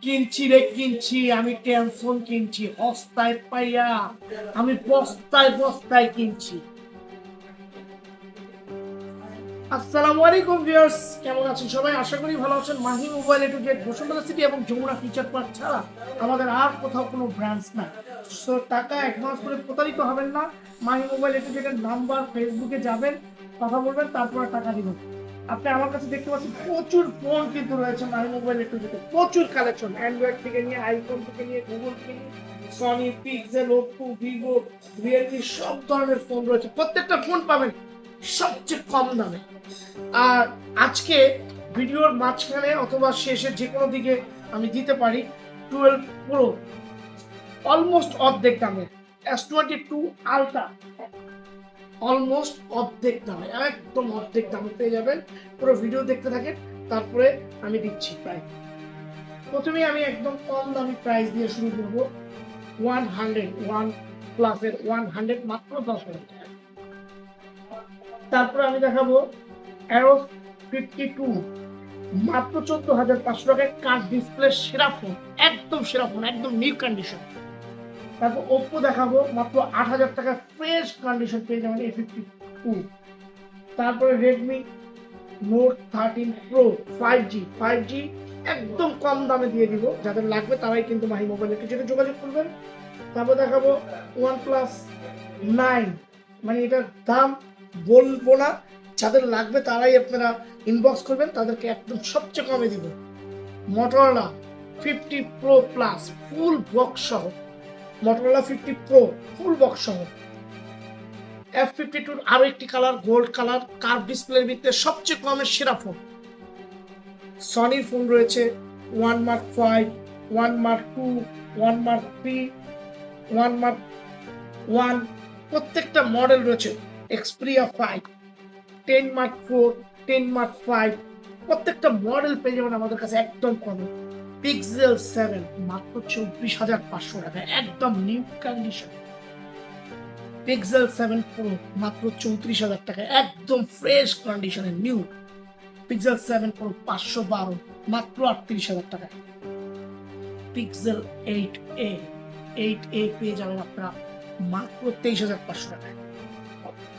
কিনছি রে কিনছি, আমি টেনশন কিনছি হস্তায় পাইয়া, আমি বস্তায় বস্তায় কিনছি। আসসালামু আলাইকুম ভিউয়ার্স, কেমন আছেন সবাই? আশা করি ভালো আছেন। Mahi mobile to get Bashundhara city এবং যমুনা ফিচার পার্ক ছাড়া আমাদের আর কোথাও কোনো ব্রাঞ্চ না। সো টাকা অ্যাডভান্স করে প্রতারিত হবেন না। মাহি মোবাইল টু গেটের নাম্বার, ফেসবুকে যাবেন, কথা বলবেন, তারপরে টাকা দিবেন। আপনি আমার কাছে দেখতে পাচ্ছেন প্রচুর ফোন কিন্তু রয়েছে মাহি মোবাইল টু গেটে, প্রচুর কালেকশন, অ্যান্ড্রয়েড থেকে নিয়ে, আইফোন থেকে নিয়ে, গুগল থেকে নিয়ে, Sony, pixel, Oppo, Vivo, Realme, সব ধরনের ফোন রয়েছে। প্রত্যেকটা ফোন পাবেন সবচেয়ে কম দামে। আর আজকে ভিডিওর মাঝখানে অথবা শেষে যে কোনো দিকে আমি দিতে পারি 12 প্রো অলমোস্ট অর্ধেক দামে, S22 আলট্রা অলমোস্ট অর্ধেক দামে, একদম অর্ধেক দামে পেয়ে যাবেন। পুরো ভিডিও দেখতে থাকেন, তারপরে আমি দিচ্ছি প্রাইস। প্রথমে আমি একদম কম দামি প্রাইস দিয়ে শুরু করবো। 100 প্লাসের 100 মাত্র 10,000 টাকা। তারপরে আমি দেখাবো অ্যারো 52 মাত্র 14,500 টাকায়, কাচ ডিসপ্লে, সেরা ফোন, একদম সেরা ফোন, একদম নিউ কন্ডিশন। তারপর ওপ্পো দেখাবো মাত্র 8,000 টাকা, ফ্রেশ কন্ডিশন পেয়ে যাবেন A52। তারপরে রেডমি নোট 13 প্রো 5G একদম কম দামে দিয়ে দিব, যাদের লাগবে তারাই কিন্তু মাহি মোবাইলের কিছুটা যোগাযোগ করবেন। তারপর দেখাবো OnePlus 9, মানে এটার দাম বলবো না, যাদের লাগবে তারাই আপনারা ইনবক্স করবেন, তাদেরকে একদম সবচেয়ে কমে দিব। Motorola 50 Pro Plus full box সহ, Motorola 50 Pro ফুল বক্স সহ, F52 আরো একটি কালার, গোল্ড কালার, কার্ভ ডিসপ্লের ভিতরে সবচেয়ে কমের সেরা ফোন। সনির ফোন রয়েছে 1 Mark 5, 1 Mark 2, 1 Mark 3, 1 Mark 1, প্রত্যেকটা মডেল রয়েছে। Xperia 5, 10 Mark 4, 10 Mark 5, প্রত্যেকটা মডেল পেয়ে যাবেন আমাদের কাছে একদম কমে। পিক্সেল 7 মাত্র 24,500 টাকা, একদম নিউ কন্ডিশন। পিক্সেল 7 প্রো মাত্র 34,000 টাকা, একদম ফ্রেশ কন্ডিশনের নিউ। পিক্সেল 7 প্রো 512 মাত্র 38,000 টাকা। পিক্সেল 8a পেয়ে যাবেন আপনারা মাত্র 23,500 টাকায়।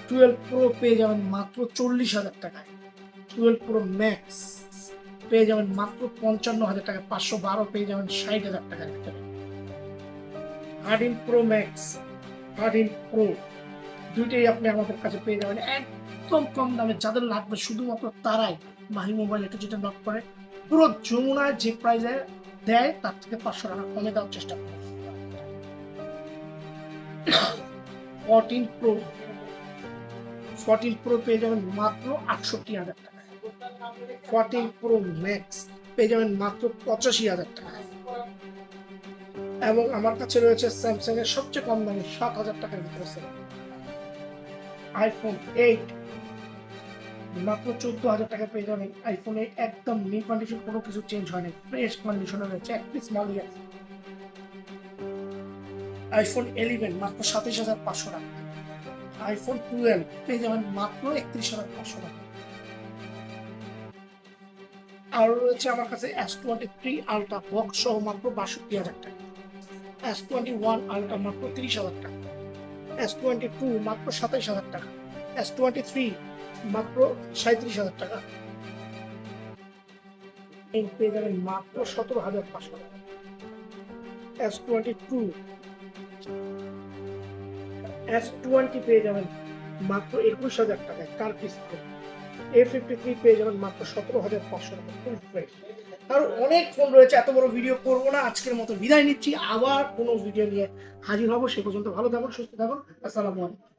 12 প্রো পেয়ে যাবেন মাত্র 40,000 টাকায়। 12 প্রো ম্যাক্স পেয়ে যাবেন মাত্র 55,000 টাকা। 512 পেয়ে যাবেন 60,000 টাকার ভিতরে। 13 প্রো ম্যাক্স, 13 প্রো দুইটাই আপনি আমাদের কাছে পেয়ে যাবেন একদম কম দামে। যাদের লাগবে শুধুমাত্র তারাই মাহি মোবাইল এটা যেটা নক করে, পুরো যমুনায় যে প্রাইসে দেয় তার থেকে 500 টাকা কমে দেওয়ার চেষ্টা করে। 14 প্রো পেয়ে যাবেন মাত্র 68,000 টাকা। 14 প্রো ম্যাক্স পেয়ে যাবেন মাত্র 85,000 টাকা। এবং আমার কাছে রয়েছে স্যামসাং এর সবচেয়ে কম দামে 7,000 টাকার ভিতরে আইফোন 8 মাত্র 14,000 টাকা পেয়ে যাবেন। আইফোন 8 একদম নিউ কন্ডিশন, কোনো কিছু চেঞ্জ হয়নি, ফ্রেশ কন্ডিশনে রয়েছে, এক পিস মালই আছে। আইফোন 11 মাত্র 27,500 টাকা। আইফোন 12 পেয়ে যাবেন মাত্র 31,500 টাকা। আর রয়েছে আমার কাছে S23 আলট্রা বক্স সহ মাত্র 62,000 টাকা। S21 আলট্রা মাত্র 30,000 টাকা। S22 মাত্র 27,000 টাকা। S23 মাত্র 37,000 টাকা। পেয়ে যাবেন মাত্র 17,500 টাকা। S20 পেয়ে যাবেন মাত্র 21,000 টাকায়, কার ডিসপ্লে। A53 পেয়ে যাবেন মাত্র 17,500 টাকা, ফুল ফ্রেশ। আর অনেক ফোন রয়েছে, এত বড় ভিডিও করবো না, আজকের মতো বিদায় নিচ্ছি। আবার কোনো ভিডিও নিয়ে হাজির হবো, সে পর্যন্ত ভালো থাকুন, সুস্থ থাকুন। আসসালামু আলাইকুম।